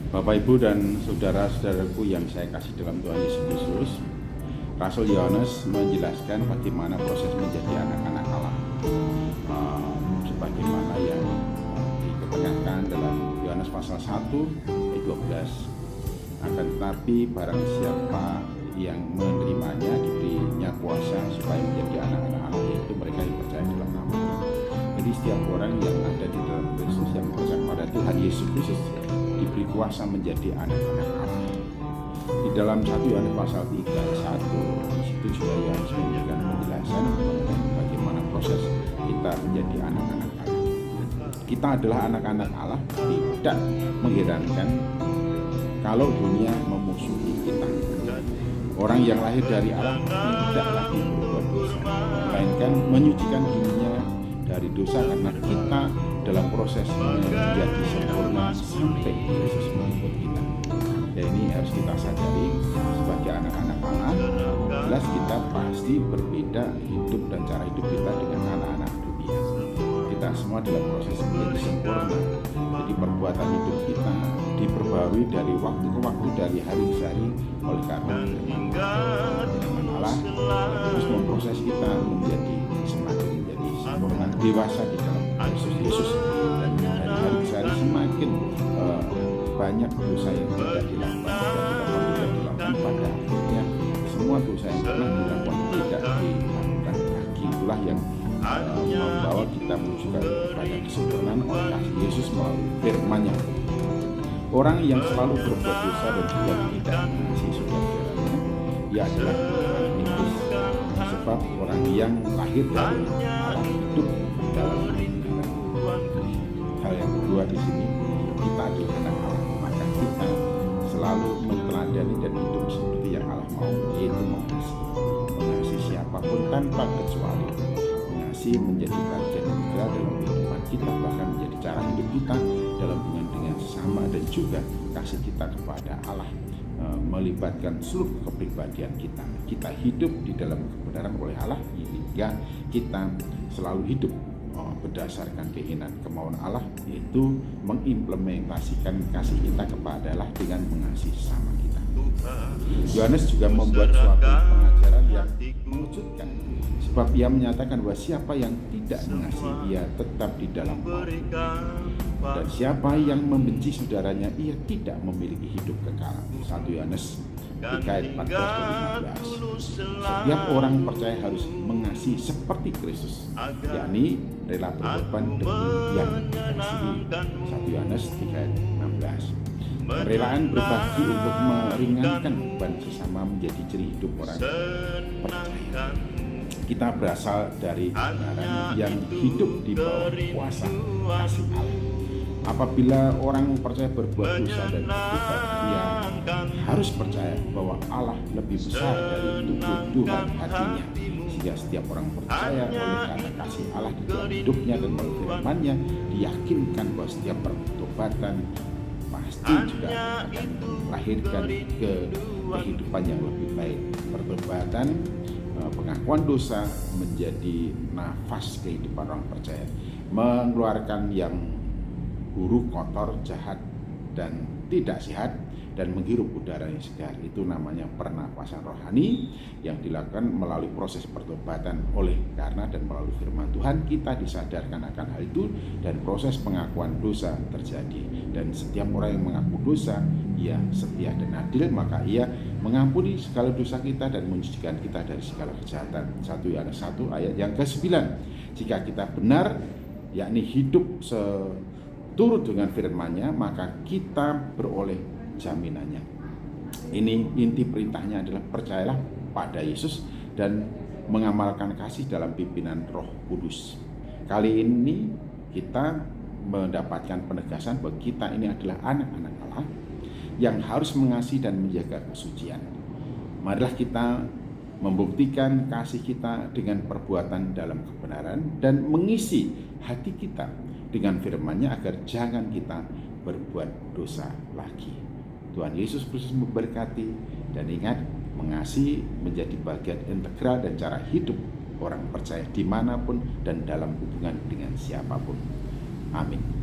Bapak, Ibu, dan saudara-saudaraku yang saya kasih dalam Tuhan Yesus Kristus, Rasul Yohanes menjelaskan bagaimana proses menjadi anak-anak Allah, sebagaimana yang dikatakan dalam Yohanes pasal 1 ayat 12. Akan tetapi barang siapa yang menerimanya diberinya kuasa supaya menjadi anak-anak Allah, yaitu mereka yang percaya dalam nama-Nya. Jadi setiap orang yang ada di dalam Kristus, yang percaya pada Tuhan Yesus Kristus, diberi kuasa menjadi anak-anak Allah. Di dalam 1 Yohanes pasal 3 ayat 1, di situ juga Yohanes memberikan penjelasan mengenai bagaimana proses kita menjadi anak-anak Allah. Kita adalah anak-anak Allah, tidak mengherankan kalau dunia memusuhi kita. Orang yang lahir dari Allah tidak lagi berbuat dosa, melainkan menyucikan dirinya dari dosa, karena kita dalam proses menjadi sempurna sampai Yesus menjemput kita. Ya, ini harus kita sadari sebagai anak-anak Allah. Jelas kita pasti berbeda hidup dan cara hidup kita dengan anak-anak dunia. Kita semua dalam proses menjadi sempurna. Jadi perbuatan hidup kita diperbarui dari waktu ke waktu, dari hari ke hari, oleh karena firman Allah terus memproses kita menjadi semakin menjadi sempurna, dewasa di dalam Yesus, dan dari hari ke hari semakin banyak dosa yang tidak dilakukan, pada akhirnya semua dosa yang pernah dilakukan tidak dilakukan lagi. Itulah yang membawa kita menuju kepada kesempurnaan oleh kasih Yesus melalui firman-Nya. Orang yang selalu berbuat dosa dan juga tidak mengasihi saudara-saudaranya, ia adalah orang iblis. Sebab orang yang lahir dari Allah hidup dalam kebenaran. Hal yang kedua di sini, kita adalah anak Allah, maka kita selalu meneladani dan hidup seperti yang Allah mau, yaitu mengasihi siapapun tanpa kecuali. Mengasihi menjadi bagian integral dalam kehidupan kita, bahkan menjadi cara hidup kita dalam hubungan dengan sesama, dan juga kasih kita kepada Allah melibatkan seluruh kepribadian kita. Kita hidup di dalam kebenaran oleh Allah, hingga kita selalu hidup berdasarkan keinginan kemauan Allah, yaitu mengimplementasikan kasih kita kepada Allah dengan mengasihi sesama kita. Yohanes juga membuat suatu pengajaran yang mengejutkan, sebab ia menyatakan bahwa siapa yang tidak mengasihi, ia tetap di dalam maut, dan siapa yang membenci saudaranya, ia tidak memiliki hidup kekal. 1 Yohanes 3 ayat 14-15. Setiap orang percaya harus mengasihi seperti Kristus, yakni rela berkorban demi yang dikasihi. 1 Yohanes 3 ayat 16. Kerelaan berbagi untuk meringankan beban sesama menjadi ciri hidup orang percaya. Kita berasal dari kebenaran yang hidup di bawah kuasa kasih Allah. Apabila orang percaya berbuat dosa dan bertobat, dia harus percaya bahwa Allah lebih besar dari tuduhan hatinya, sehingga setiap orang percaya oleh karena kasih Allah di dalam hidupnya dan melalui firman-Nya, diyakinkan bahwa setiap pertobatan pasti juga akan melahirkan ke kehidupan yang lebih baik. Pertobatan, pengakuan dosa menjadi nafas kehidupan orang percaya, mengeluarkan yang buruk, kotor, jahat, dan tidak sehat, dan menghirup udara yang segar. Itu namanya pernapasan rohani yang dilakukan melalui proses pertobatan. Oleh karena dan melalui firman Tuhan, kita disadarkan akan hal itu, dan proses pengakuan dosa terjadi. Dan setiap orang yang mengaku dosa, ia setia dan adil, maka ia mengampuni segala dosa kita dan menyucikan kita dari segala kejahatan. 1 Yohanes 1 ayat yang ke-9. Jika kita benar, yakni hidup turut dengan firman-Nya, maka kita beroleh jaminannya. Ini inti perintahnya adalah percayalah pada Yesus dan mengamalkan kasih dalam pimpinan Roh Kudus. Kali ini kita mendapatkan penegasan bahwa kita ini adalah anak-anak Allah yang harus mengasihi dan menjaga kesucian. Marilah kita membuktikan kasih kita dengan perbuatan dalam kebenaran dan mengisi hati kita dengan firman-Nya agar jangan kita berbuat dosa lagi. Tuhan Yesus Kristus memberkati, dan ingat, mengasihi menjadi bagian integral dan cara hidup orang percaya dimanapun dan dalam hubungan dengan siapapun. Amin.